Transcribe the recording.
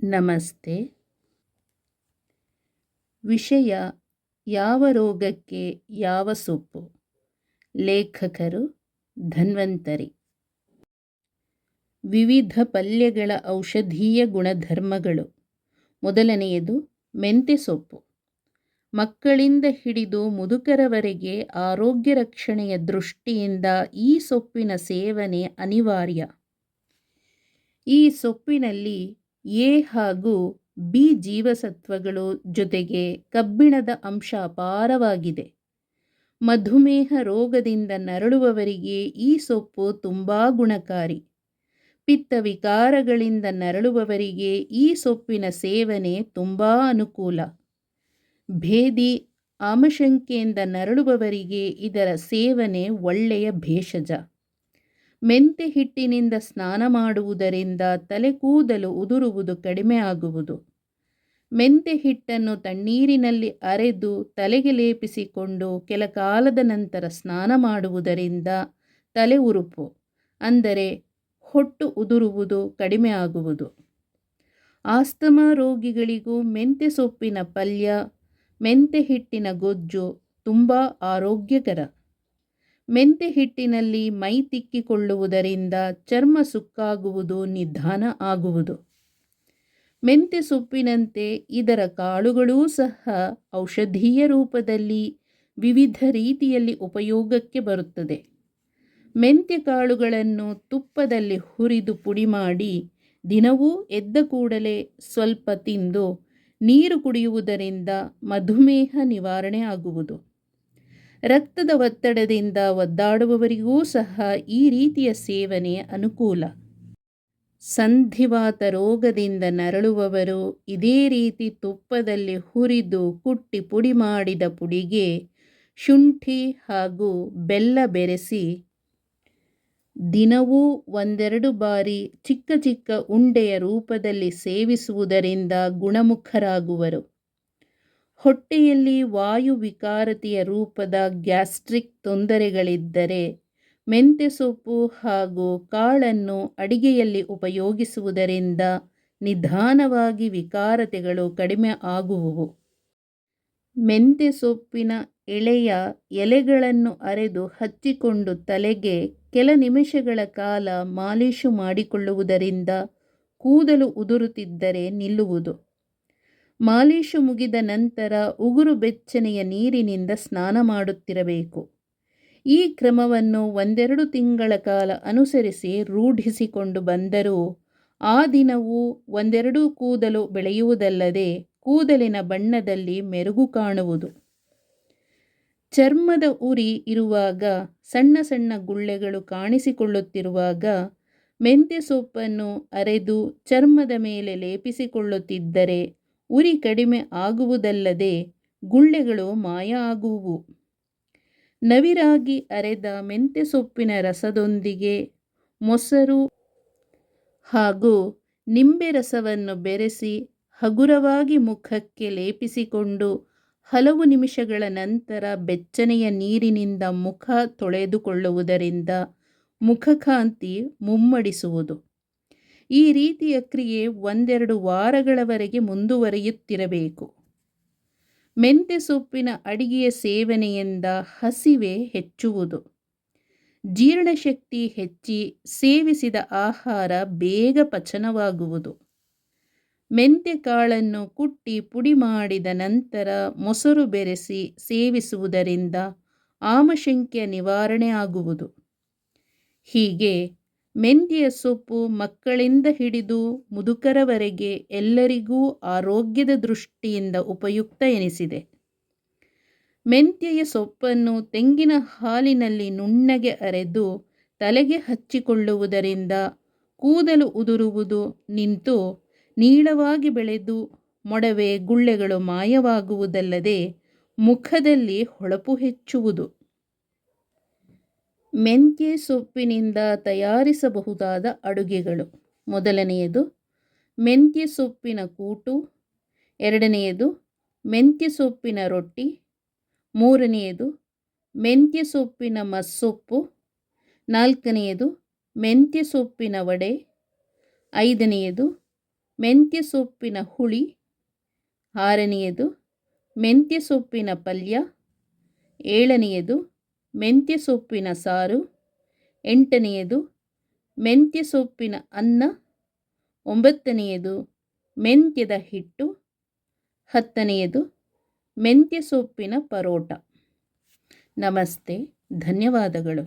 ನಮಸ್ತೆ. ವಿಷಯ ಯಾವ ರೋಗಕ್ಕೆ ಯಾವ ಸೊಪ್ಪು. ಲೇಖಕರು ಧನ್ವಂತರಿ. ವಿವಿಧ ಪಲ್ಯಗಳ ಔಷಧೀಯ ಗುಣಧರ್ಮಗಳು. ಮೊದಲನೆಯದು ಮೆಂತ್ಯ ಸೊಪ್ಪು. ಮಕ್ಕಳಿಂದ ಹಿಡಿದು ಮುದುಕರವರೆಗೆ ಆರೋಗ್ಯ ರಕ್ಷಣೆಯ ದೃಷ್ಟಿಯಿಂದ ಈ ಸೊಪ್ಪಿನ ಸೇವನೆ ಅನಿವಾರ್ಯ. ಈ ಸೊಪ್ಪಿನಲ್ಲಿ ಎ ಹಾಗೂ ಬಿ ಜೀವಸತ್ವಗಳು ಜೊತೆಗೆ ಕಬ್ಬಿಣದ ಅಂಶ ಅಪಾರವಾಗಿದೆ. ಮಧುಮೇಹ ರೋಗದಿಂದ ನರಳುವವರಿಗೆ ಈ ಸೊಪ್ಪು ತುಂಬ ಗುಣಕಾರಿ. ಪಿತ್ತ ವಿಕಾರಗಳಿಂದ ನರಳುವವರಿಗೆ ಈ ಸೊಪ್ಪಿನ ಸೇವನೆ ತುಂಬ ಅನುಕೂಲ. ಭೇದಿ ಆಮಶಂಕೆಯಿಂದ ನರಳುವವರಿಗೆ ಇದರ ಸೇವನೆ ಒಳ್ಳೆಯ ಭೇಷಜ. ಮೆಂತೆ ಹಿಟ್ಟಿನಿಂದ ಸ್ನಾನ ಮಾಡುವುದರಿಂದ ತಲೆ ಕೂದಲು ಉದುರುವುದು ಕಡಿಮೆ ಆಗುವುದು. ಮೆಂತೆ ಹಿಟ್ಟನ್ನು ತಣ್ಣೀರಿನಲ್ಲಿ ಅರೆದು ತಲೆಗೆ ಲೇಪಿಸಿಕೊಂಡು ಕೆಲ ಕಾಲದ ನಂತರ ಸ್ನಾನ ಮಾಡುವುದರಿಂದ ತಲೆ ಉರುಪು ಅಂದರೆ ಹೊಟ್ಟು ಉದುರುವುದು ಕಡಿಮೆ ಆಗುವುದು. ಆಸ್ತಮಾ ರೋಗಿಗಳಿಗೂ ಮೆಂತೆ ಸೊಪ್ಪಿನ ಪಲ್ಯ, ಮೆಂತೆ ಹಿಟ್ಟಿನ ಗೊಜ್ಜು ತುಂಬ ಆರೋಗ್ಯಕರ. ಮೆಂತೆ ಹಿಟ್ಟಿನಲ್ಲಿ ಮೈ ತಿಕ್ಕಿಕೊಳ್ಳುವುದರಿಂದ ಚರ್ಮ ಸುಕ್ಕಾಗುವುದು ನಿಧಾನ ಆಗುವುದು. ಮೆಂತೆ ಸೊಪ್ಪಿನಂತೆ ಇದರ ಕಾಳುಗಳೂ ಸಹ ಔಷಧೀಯ ರೂಪದಲ್ಲಿ ವಿವಿಧ ರೀತಿಯಲ್ಲಿ ಉಪಯೋಗಕ್ಕೆ ಬರುತ್ತದೆ. ಮೆಂತ್ಯ ಕಾಳುಗಳನ್ನು ತುಪ್ಪದಲ್ಲಿ ಹುರಿದು ಪುಡಿ ಮಾಡಿ ದಿನವೂ ಎದ್ದ ಕೂಡಲೇ ಸ್ವಲ್ಪ ತಿಂದು ನೀರು ಕುಡಿಯುವುದರಿಂದ ಮಧುಮೇಹ ನಿವಾರಣೆ ಆಗುವುದು. ರಕ್ತದ ಒತ್ತಡದಿಂದ ಒದ್ದಾಡುವವರಿಗೂ ಸಹ ಈ ರೀತಿಯ ಸೇವನೆ ಅನುಕೂಲ. ಸಂಧಿವಾತ ರೋಗದಿಂದ ನರಳುವವರು ಇದೇ ರೀತಿ ತುಪ್ಪದಲ್ಲಿ ಹುರಿದು ಕುಟ್ಟಿ ಪುಡಿ ಮಾಡಿದ ಪುಡಿಗೆ ಶುಂಠಿ ಹಾಗೂ ಬೆಲ್ಲ ಬೆರೆಸಿ ದಿನವೂ 1-2 ಬಾರಿ ಚಿಕ್ಕ ಚಿಕ್ಕ ಉಂಡೆಯ ರೂಪದಲ್ಲಿ ಸೇವಿಸುವುದರಿಂದ ಗುಣಮುಖರಾಗುವರು. ಹೊಟ್ಟೆಯಲ್ಲಿ ವಾಯು ವಿಕಾರತೆಯ ರೂಪದ ಗ್ಯಾಸ್ಟ್ರಿಕ್ ತೊಂದರೆಗಳಿದ್ದರೆ ಮೆಂತ್ಯ ಸೊಪ್ಪು ಹಾಗೂ ಕಾಳನ್ನು ಅಡಿಗೆಯಲ್ಲಿ ಉಪಯೋಗಿಸುವುದರಿಂದ ನಿಧಾನವಾಗಿ ವಿಕಾರತೆಗಳು ಕಡಿಮೆ ಆಗುವುವು. ಮೆಂತ್ಯ ಸೊಪ್ಪಿನ ಎಳೆಯ ಎಲೆಗಳನ್ನು ಅರೆದು ಹಚ್ಚಿಕೊಂಡು ತಲೆಗೆ ಕೆಲ ನಿಮಿಷಗಳ ಕಾಲ ಮಾಲೀಶು ಮಾಡಿಕೊಳ್ಳುವುದರಿಂದ ಕೂದಲು ಉದುರುತ್ತಿದ್ದರೆ ನಿಲ್ಲುವುದು. ಮಾಲೀಶು ಮುಗಿದ ನಂತರ ಉಗುರು ಬೆಚ್ಚನೆಯ ನೀರಿನಿಂದ ಸ್ನಾನ ಮಾಡುತ್ತಿರಬೇಕು. ಈ ಕ್ರಮವನ್ನು 1-2 ತಿಂಗಳ ಕಾಲ ಅನುಸರಿಸಿ ರೂಢಿಸಿಕೊಂಡು ಬಂದರೂ ಆ ದಿನವೂ 1-2 ಕೂದಲು ಬೆಳೆಯುವುದಲ್ಲದೆ ಕೂದಲಿನ ಬಣ್ಣದಲ್ಲಿ ಮೆರುಗು ಕಾಣುವುದು. ಚರ್ಮದ ಉರಿ ಇರುವಾಗ, ಸಣ್ಣ ಸಣ್ಣ ಗುಳ್ಳೆಗಳು ಕಾಣಿಸಿಕೊಳ್ಳುತ್ತಿರುವಾಗ ಮೆಂತ್ಯ ಸೊಪ್ಪನ್ನು ಅರೆದು ಚರ್ಮದ ಮೇಲೆ ಲೇಪಿಸಿಕೊಳ್ಳುತ್ತಿದ್ದರೆ ಉರಿ ಕಡಿಮೆ ಆಗುವುದಲ್ಲದೆ ಗುಳ್ಳೆಗಳು ಮಾಯ ಆಗುವುವು. ನವಿರಾಗಿ ಅರೆದ ಮೆಂತ್ಯ ಸೊಪ್ಪಿನ ರಸದೊಂದಿಗೆ ಮೊಸರು ಹಾಗೂ ನಿಂಬೆ ರಸವನ್ನು ಬೆರೆಸಿ ಹಗುರವಾಗಿ ಮುಖಕ್ಕೆ ಲೇಪಿಸಿಕೊಂಡು ಹಲವು ನಿಮಿಷಗಳ ನಂತರ ಬೆಚ್ಚನೆಯ ನೀರಿನಿಂದ ಮುಖ ತೊಳೆದುಕೊಳ್ಳುವುದರಿಂದ ಮುಖಕಾಂತಿ ಮುಮ್ಮಡಿಸುವುದು. ಈ ರೀತಿಯ ಕ್ರಿಯೆ 1-2 ವಾರಗಳವರೆಗೆ ಮುಂದುವರಿಯುತ್ತಿರಬೇಕು. ಮೆಂತ್ಯ ಸೊಪ್ಪಿನ ಅಡಿಗೆಯ ಸೇವನೆಯಿಂದ ಹಸಿವೆ ಹೆಚ್ಚುವುದು. ಜೀರ್ಣಶಕ್ತಿ ಹೆಚ್ಚಿ ಸೇವಿಸಿದ ಆಹಾರ ಬೇಗ ಪಚನವಾಗುವುದು. ಮೆಂತ್ಯ ಕಾಳನ್ನು ಕುಟ್ಟಿ ಪುಡಿ ಮಾಡಿದ ನಂತರ ಮೊಸರು ಬೆರೆಸಿ ಸೇವಿಸುವುದರಿಂದ ಆಮಶಂಕೆಯ ನಿವಾರಣೆ ಆಗುವುದು. ಹೀಗೆ ಮೆಂತ್ಯ ಸೊಪ್ಪು ಮಕ್ಕಳಿಂದ ಹಿಡಿದು ಮುದುಕರವರೆಗೆ ಎಲ್ಲರಿಗೂ ಆರೋಗ್ಯದ ದೃಷ್ಟಿಯಿಂದ ಉಪಯುಕ್ತ ಎನಿಸಿದೆ. ಮೆಂತ್ಯೆಯ ಸೊಪ್ಪನ್ನು ತೆಂಗಿನ ಹಾಲಿನಲ್ಲಿ ನುಣ್ಣಗೆ ಅರೆದು ತಲೆಗೆ ಹಚ್ಚಿಕೊಳ್ಳುವುದರಿಂದ ಕೂದಲು ಉದುರುವುದು ನಿಂತು ನೀಳವಾಗಿ ಬೆಳೆದು ಮೊಡವೆ ಗುಳ್ಳೆಗಳು ಮಾಯವಾಗುವುದಲ್ಲದೆ ಮುಖದಲ್ಲಿ ಹೊಳಪು ಹೆಚ್ಚುವುದು. ಮೆಂತ್ಯ ಸೊಪ್ಪಿನಿಂದ ತಯಾರಿಸಬಹುದಾದ ಅಡುಗೆಗಳು. ಮೊದಲನೆಯದು ಮೆಂತ್ಯ ಸೊಪ್ಪಿನ ಕೂಟು. ಎರಡನೆಯದು ಮೆಂತ್ಯ ಸೊಪ್ಪಿನ ರೊಟ್ಟಿ. ಮೂರನೆಯದು ಮೆಂತ್ಯ ಸೊಪ್ಪಿನ ಮಸ್ಸೊಪ್ಪು. ನಾಲ್ಕನೆಯದು ಮೆಂತ್ಯ ಸೊಪ್ಪಿನ ವಡೆ. ಐದನೆಯದು ಮೆಂತ್ಯ ಸೊಪ್ಪಿನ ಹುಳಿ. 6ನೇಯದು ಮೆಂತ್ಯ ಸೊಪ್ಪಿನ ಪಲ್ಯ. 7ನೇಯದು ಮೆಂತ್ಯ ಸೊಪ್ಪಿನ ಸಾರು. 8ನೇಯದು ಮೆಂತ್ಯ ಸೊಪ್ಪಿನ ಅನ್ನ. 9ನೇಯದು ಮೆಂತ್ಯದ ಹಿಟ್ಟು. 10ನೇಯದು ಮೆಂತ್ಯ ಸೊಪ್ಪಿನ ಪರೋಟ. ನಮಸ್ತೆ, ಧನ್ಯವಾದಗಳು.